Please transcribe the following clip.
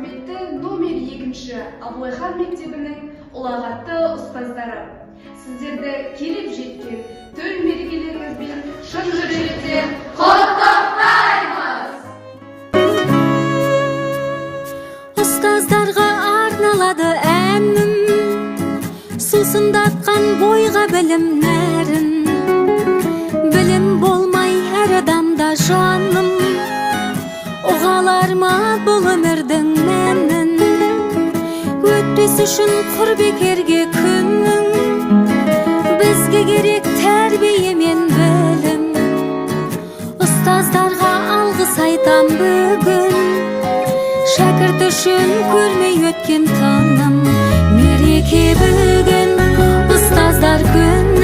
құрметті номер 2-ші Абылайхан мектебінің ұлағатты ұстаздары. Сіздерді келіп жеткен төл мерекелеріңізбен шын жүректен құттықтаймыз! Ұстаздарға арналады әнім, сусындатқан бойға білім нәрін. Білім болмай әр адамда жаным, ұғалар ма бұл өмірдің мәнін? Өтпес үшін құр бекерге күнің, бізге керек тәрбие мен білім. Ұстаздарға алғыс айтам бүгін, шәкірт үшін көрмей өткен таным. Мереке бүгін, ұстаздар күн.